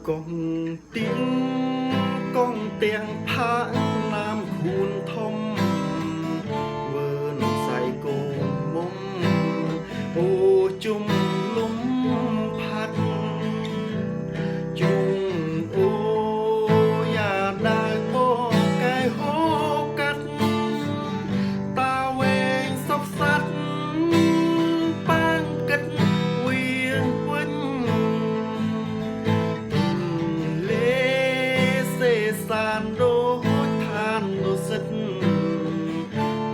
កងទៀងកងទាំងផាកណាមខួនធំវើនសៃគោមុំអូជុំលំផាត់ជុំអូយ៉ាដាយបកែហូកាត់តាវែងសពសัตว์ប៉ាងគិតវាវិញសានដូចឋានดุសិត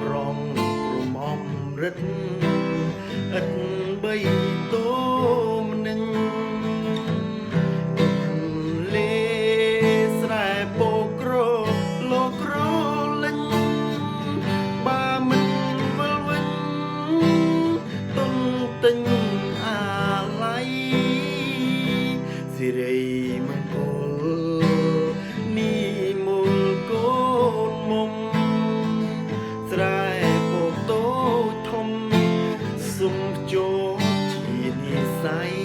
ប្រងប្រមំរិទ្ធឥតបីតូមនឹងលេស្រែពោក្រលោកក្រលិញបាមិនវិលវិញទុនទិញអាឡ័យសិរីមង្គលស្រែពោតូធំសុំចូលជានិស័យ